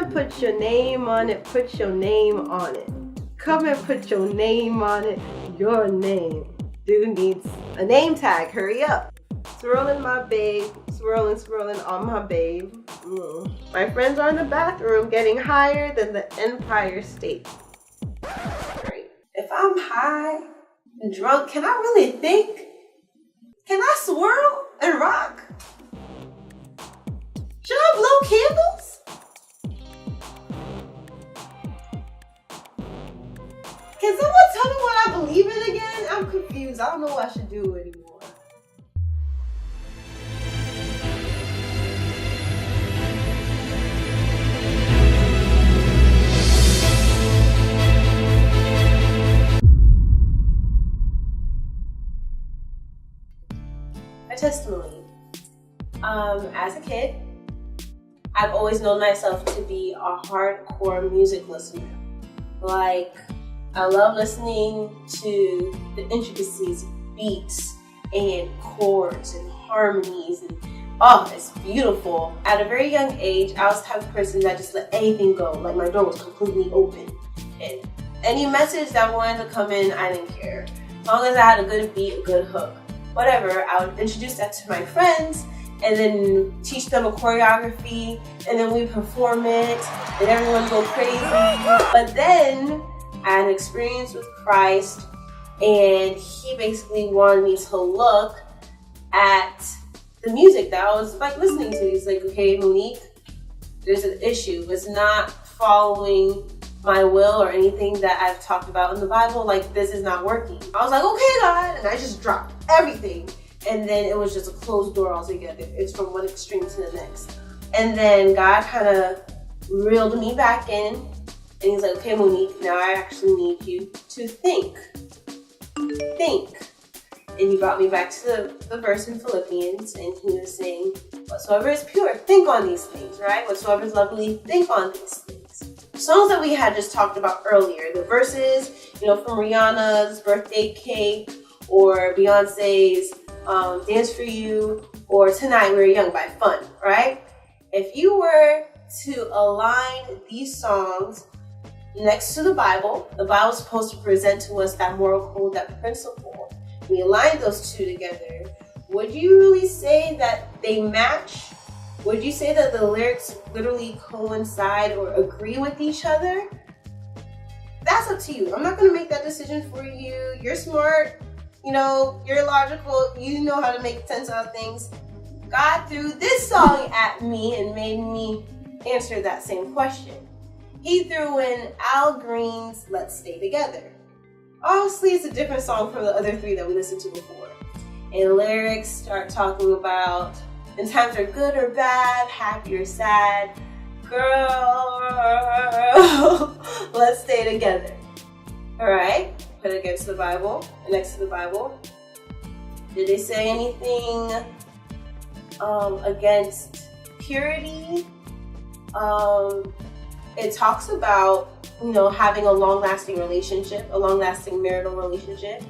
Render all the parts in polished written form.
and put your name on it, put your name on it. Come and put your name on it, your name. Dude needs a name tag, hurry up. Swirling my babe, swirling on my babe. My friends are in the bathroom getting higher than the Empire State. Great. If I'm high and drunk, can I really think? Can I swirl and rock? Should I blow candles? Can someone tell me what I believe in again? I'm confused. I don't know what I should do anymore. My testimony. As a kid, I've always known myself to be a hardcore music listener. Like, I love listening to the intricacies of beats and chords and harmonies, and it's beautiful. At a very young age, I was the type of person that just let anything go. Like, my door was completely open, and any message that wanted to come in, I didn't care. As long as I had a good beat, a good hook, whatever, I would introduce that to my friends and then teach them a choreography, and then we perform it, and everyone go crazy. But then I had an experience with Christ, and he basically wanted me to look at the music that I was listening to. He's like, okay, Monique, there's an issue. It's not following my will or anything that I've talked about in the Bible. Like, this is not working. I was like, okay, God, and I just dropped everything. And then it was just a closed door altogether. It's from one extreme to the next. And then God kind of reeled me back in, and he's like, okay, Monique, now I actually need you to think. Think. And he brought me back to the verse in Philippians, and he was saying, whatsoever is pure, think on these things, right? Whatsoever is lovely, think on these things. The songs that we had just talked about earlier, the verses, from Rihanna's Birthday Cake, or Beyonce's Dance For You, or Tonight We're Young by Fun, right? If you were to align these songs next to the Bible is supposed to present to us that moral code, that principle. We align those two together. Would you really say that they match? Would you say that the lyrics literally coincide or agree with each other? That's up to you. I'm not going to make that decision for you. You're smart. You're logical. You know how to make sense out of things. God threw this song at me and made me answer that same question. He threw in Al Green's Let's Stay Together. Obviously, it's a different song from the other three that we listened to before. And lyrics start talking about when times are good or bad, happy or sad. Girl, let's stay together. All right, put it against the Bible, next to the Bible. Did they say anything against purity? It talks about, having a long-lasting relationship, a long-lasting marital relationship.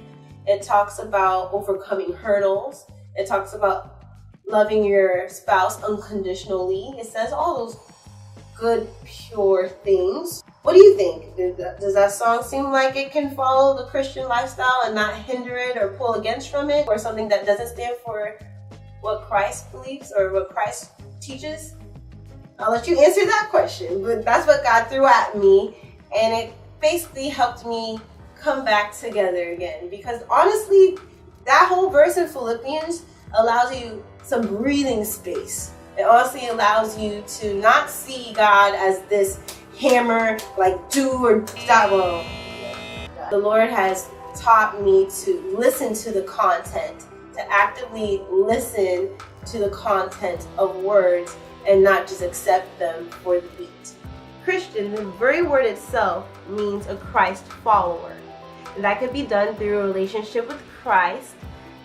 It talks about overcoming hurdles. It talks about loving your spouse unconditionally. It says all those good, pure things. What do you think? Does that song seem like it can follow the Christian lifestyle and not hinder it or pull against from it, or something that doesn't stand for what Christ believes or what Christ teaches? I'll let you answer that question, but that's what God threw at me, and it basically helped me come back together again, because honestly, that whole verse in Philippians allows you some breathing space. It honestly allows you to not see God as this hammer, like do or die. Well, the Lord has taught me to listen to the content, to actively listen to the content of words and not just accept them for the beat. Christian, the very word itself means a Christ follower. And that could be done through a relationship with Christ,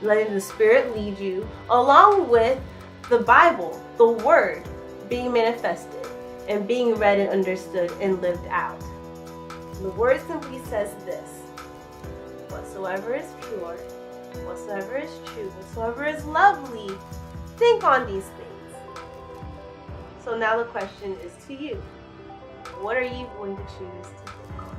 letting the Spirit lead you, along with the Bible, the Word, being manifested and being read and understood and lived out. The word simply says this: whatsoever is pure, whatsoever is true, whatsoever is lovely, think on these things. So now the question is to you. what are you going to choose to book?